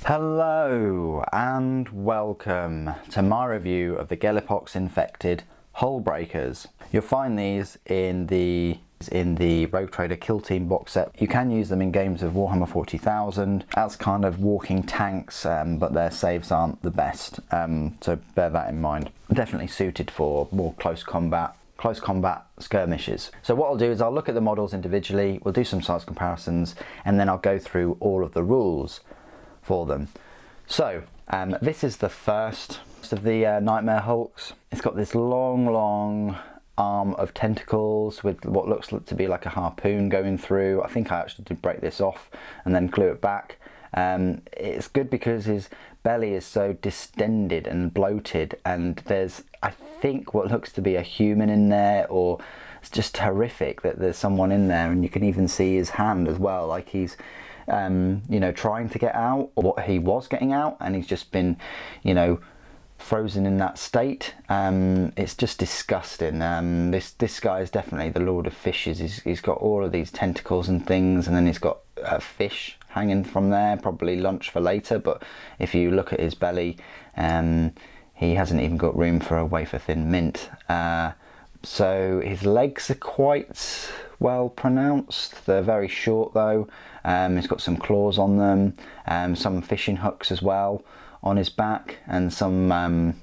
Hello and welcome to my review of the Gellerpox Infected Hullbreakers. You'll find these in the Rogue Trader Kill Team box set. You can use them in games of Warhammer 40,000 as kind of walking tanks, but their saves aren't the best, so bear that in mind. Definitely suited for more close combat skirmishes. So what I'll do is I'll look at the models individually, we'll do some size comparisons, and then I'll go through all of the rules for them. So this is the first of the Nightmare Hulks. It's got this long arm of tentacles with what looks to be like a harpoon going through. I think I actually did break this off and then glue it back. It's good because his belly is so distended and bloated, and there's, I think, what looks to be a human in there, or it's just horrific that there's someone in there, and you can even see his hand as well, like he's you know, trying to get out, or what he was getting out, and he's just been, you know, frozen in that state. It's just disgusting. This guy is definitely the Lord of Fishes. He's got all of these tentacles and things, and then he's got a fish hanging from there, probably lunch for later, but if you look at his belly, he hasn't even got room for a wafer thin mint. So his legs are quite well pronounced. They're very short though. He's got some claws on them, some fishing hooks as well on his back, and some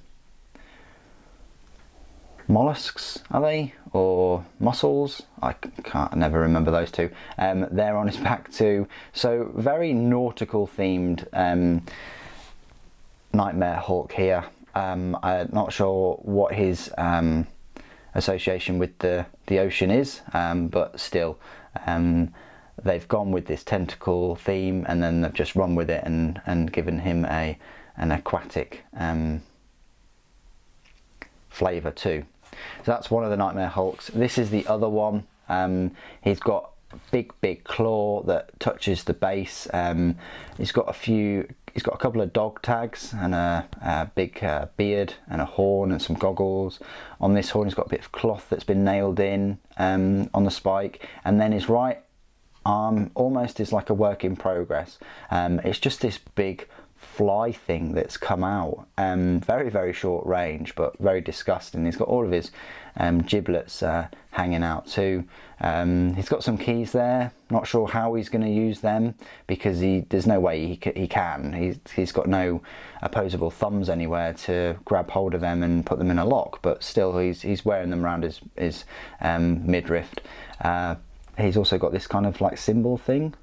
mollusks, are they, or mussels? I never remember those two. They're on his back too. So very nautical themed Nightmare Hulk here. I'm not sure what his association with the ocean is, but still, they've gone with this tentacle theme, and then they've just run with it and given him an aquatic flavour too. So that's one of the Nightmare Hulks. This is the other one. He's got a big claw that touches the base. He's got a couple of dog tags and a big beard and a horn and some goggles. On this horn he's got a bit of cloth that's been nailed in on the spike, and then his right arm almost is like a work in progress. It's just this big fly thing that's come out, very short range but very disgusting. He's got all of his giblets hanging out too. He's got some keys there, not sure how he's going to use them, because there's no way he can. He's got no opposable thumbs anywhere to grab hold of them and put them in a lock, but still he's wearing them around his midriff. He's also got this kind of like symbol thing.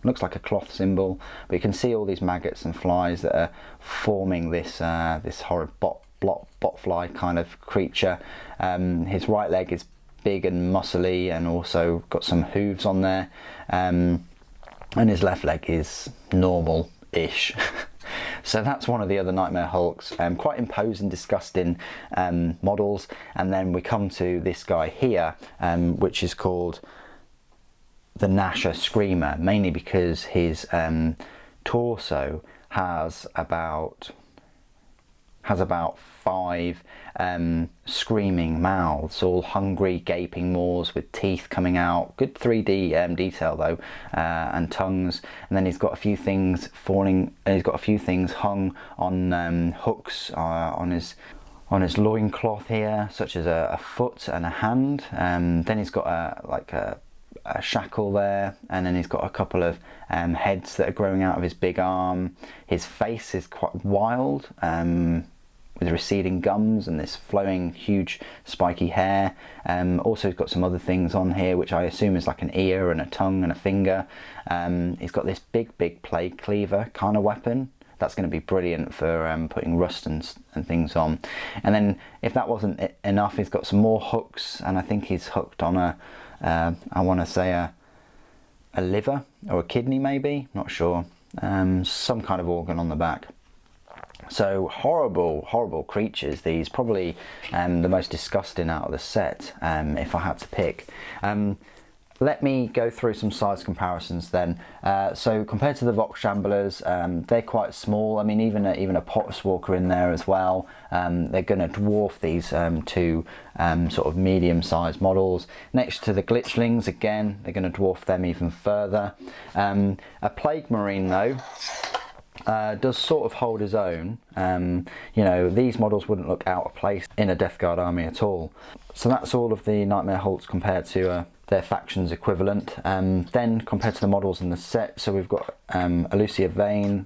Looks like a cloth symbol, but you can see all these maggots and flies that are forming this this horrid botfly kind of creature. His right leg is big and muscly, and also got some hooves on there, and his left leg is normal-ish. So that's one of the other Nightmare Hulks. Quite imposing, disgusting models. And then we come to this guy here, which is called the Nasher Screamer, mainly because his torso has about 5 screaming mouths, all hungry gaping maws with teeth coming out. Good 3D detail though, and tongues. And then he's got a few things hung on hooks on his loincloth here, such as a foot and a hand. Then he's got a shackle there, and then he's got a couple of heads that are growing out of his big arm. His face is quite wild, with receding gums and this flowing huge spiky hair. Also he's got some other things on here which I assume is like an ear and a tongue and a finger. He's got this big plague cleaver kind of weapon. That's going to be brilliant for putting rust and things on. And then if that wasn't enough, he's got some more hooks, and I think he's hooked on I want to say a liver or a kidney, maybe, not sure, some kind of organ on the back. So horrible creatures, these. Probably the most disgusting out of the set, if I had to pick. Let me go through some size comparisons then. So compared to the Vox Shamblers, they're quite small. I mean, even a Potswalker in there as well. They're going to dwarf these two sort of medium-sized models. Next to the Glitchlings, again, they're going to dwarf them even further. A Plague Marine though, does sort of hold his own. You know, these models wouldn't look out of place in a Death Guard army at all. So that's all of the Nightmare Hulks compared to their factions equivalent. Then compared to the models in the set, so we've got Elucia Vane,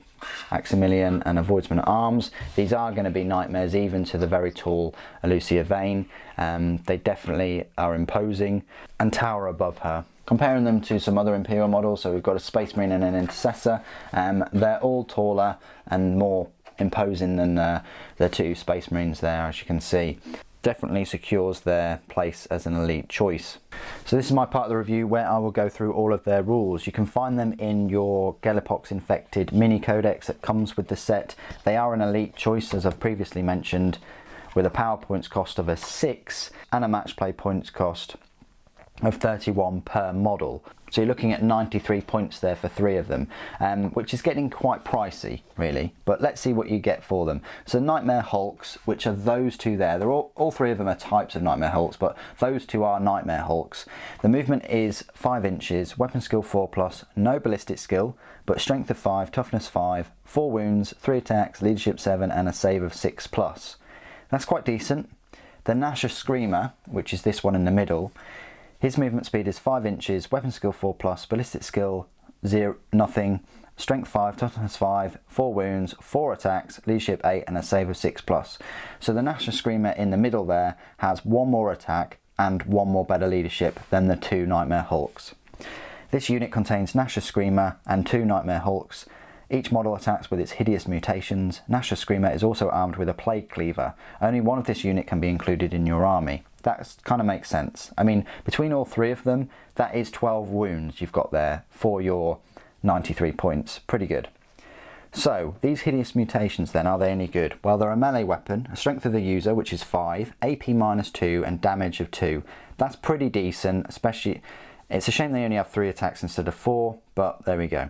Aximilian and Avoidsman at Arms. These are going to be nightmares even to the very tall Elucia Vane. They definitely are imposing and tower above her. Comparing them to some other Imperial models, so we've got a Space Marine and an Intercessor. They're all taller and more imposing than the two Space Marines there, as you can see. Definitely secures their place as an elite choice. So this is my part of the review where I will go through all of their rules. You can find them in your Gellerpox Infected mini codex that comes with the set. They are an elite choice, as I've previously mentioned, with a power points cost of a 6 and a match play points cost of 31 per model. So you're looking at 93 points there for 3 of them, which is getting quite pricey really, but let's see what you get for them. So Nightmare Hulks, which are those two there, they're all 3 of them are types of Nightmare Hulks, but those 2 are Nightmare Hulks. The movement is 5 inches, weapon skill 4+, no ballistic skill, but strength of 5, toughness 5, 4 wounds, 3 attacks, leadership 7 and a save of 6+. That's quite decent. The Nasher Screamer, which is this one in the middle, his movement speed is 5 inches, weapon skill 4+, ballistic skill 0, nothing, strength 5, toughness 5, 4 wounds, 4 attacks, leadership 8 and a save of 6+. So the Nasher Screamer in the middle there has 1 more attack and 1 more better leadership than the 2 Nightmare Hulks. This unit contains Nasher Screamer and 2 Nightmare Hulks. Each model attacks with its hideous mutations. Nasher Screamer is also armed with a Plague Cleaver. Only one of this unit can be included in your army. That kind of makes sense. I mean, between all 3 of them, that is 12 wounds you've got there for your 93 points. Pretty good. So, these hideous mutations then, are they any good? Well, they're a melee weapon, a strength of the user, which is 5, AP -2, and damage of 2. That's pretty decent, especially... It's a shame they only have 3 attacks instead of 4, but there we go.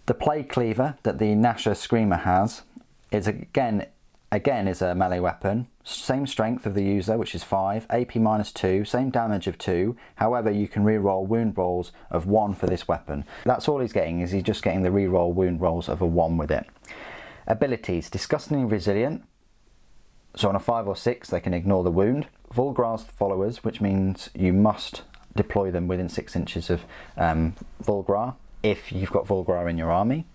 The Plague Cleaver that the Nasher Screamer has is again is a melee weapon, same strength of the user, which is 5, AP -2, same damage of 2, however you can reroll wound rolls of 1 for this weapon. That's all he's getting, is he's just getting the reroll wound rolls of a 1 with it. Abilities, disgustingly resilient, so on a 5 or 6 they can ignore the wound. Vulgrar's followers, which means you must deploy them within 6 inches of Vulgrar, if you've got Vulgrar in your army.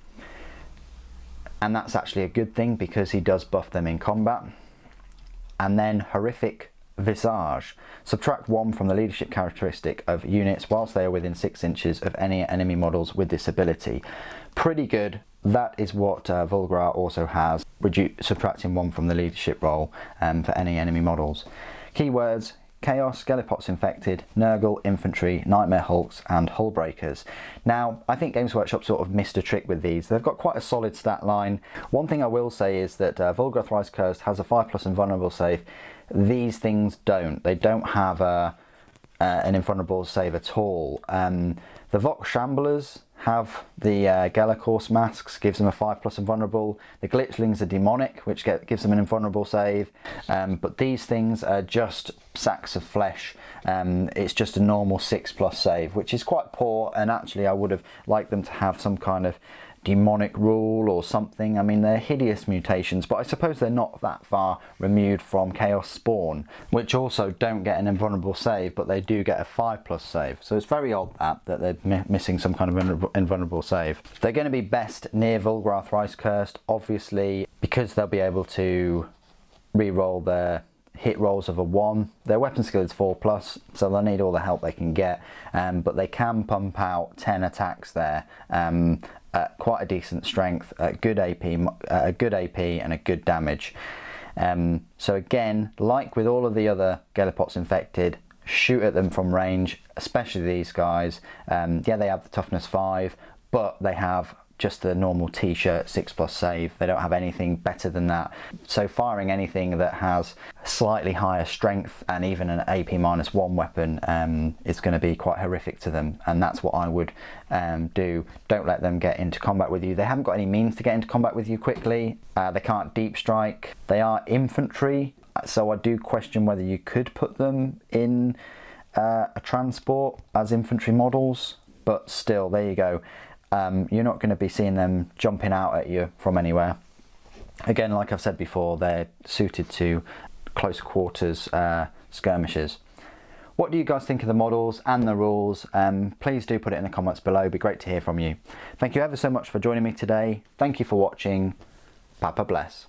And that's actually a good thing because he does buff them in combat. And then Horrific Visage. Subtract 1 from the leadership characteristic of units whilst they are within 6 inches of any enemy models with this ability. Pretty good. That is what Vulgrar also has, subtracting 1 from the leadership roll for any enemy models. Keywords: Chaos, Gellerpox Infected, Nurgle, Infantry, Nightmare Hulks and Hullbreakers. Now, I think Games Workshop sort of missed a trick with these. They've got quite a solid stat line. One thing I will say is that Vulgar Thrice Cursed has a 5+ invulnerable save. These things don't. They don't have an invulnerable save at all. The Vox Shamblers have the Gellerpox masks, gives them a 5+ invulnerable. The Glitchlings are demonic, which gives them an invulnerable save. But these things are just sacks of flesh. It's just a normal 6+ save, which is quite poor, and actually I would have liked them to have some kind of demonic rule or something. I mean, they're hideous mutations, but I suppose they're not that far removed from Chaos Spawn, which also don't get an invulnerable save, but they do get a 5+ save. So it's very odd that they're missing some kind of invulnerable save. They're going to be best near Vulgar Thrice Cursed, obviously, because they'll be able to re-roll their hit rolls of a 1. Their weapon skill is 4+, so they'll need all the help they can get, but they can pump out 10 attacks there. Quite a decent strength, good AP and a good damage. So again, like with all of the other Gellerpox Infected, shoot at them from range, especially these guys. Yeah, they have the toughness 5, but they have just the normal t-shirt 6+ save. They don't have anything better than that. So firing anything that has slightly higher strength and even an AP -1 weapon is going to be quite horrific to them, and that's what I would do. Don't let them get into combat with you. They haven't got any means to get into combat with you quickly. They can't deep strike. They are infantry, so I do question whether you could put them in a transport as infantry models, but still, there you go. you're not going to be seeing them jumping out at you from anywhere. Again, like I've said before, they're suited to close quarters skirmishes. What do you guys think of the models and the rules? Please do put it in the comments below. It'd be great to hear from you. Thank you ever so much for joining me today. Thank you for watching. Papa bless.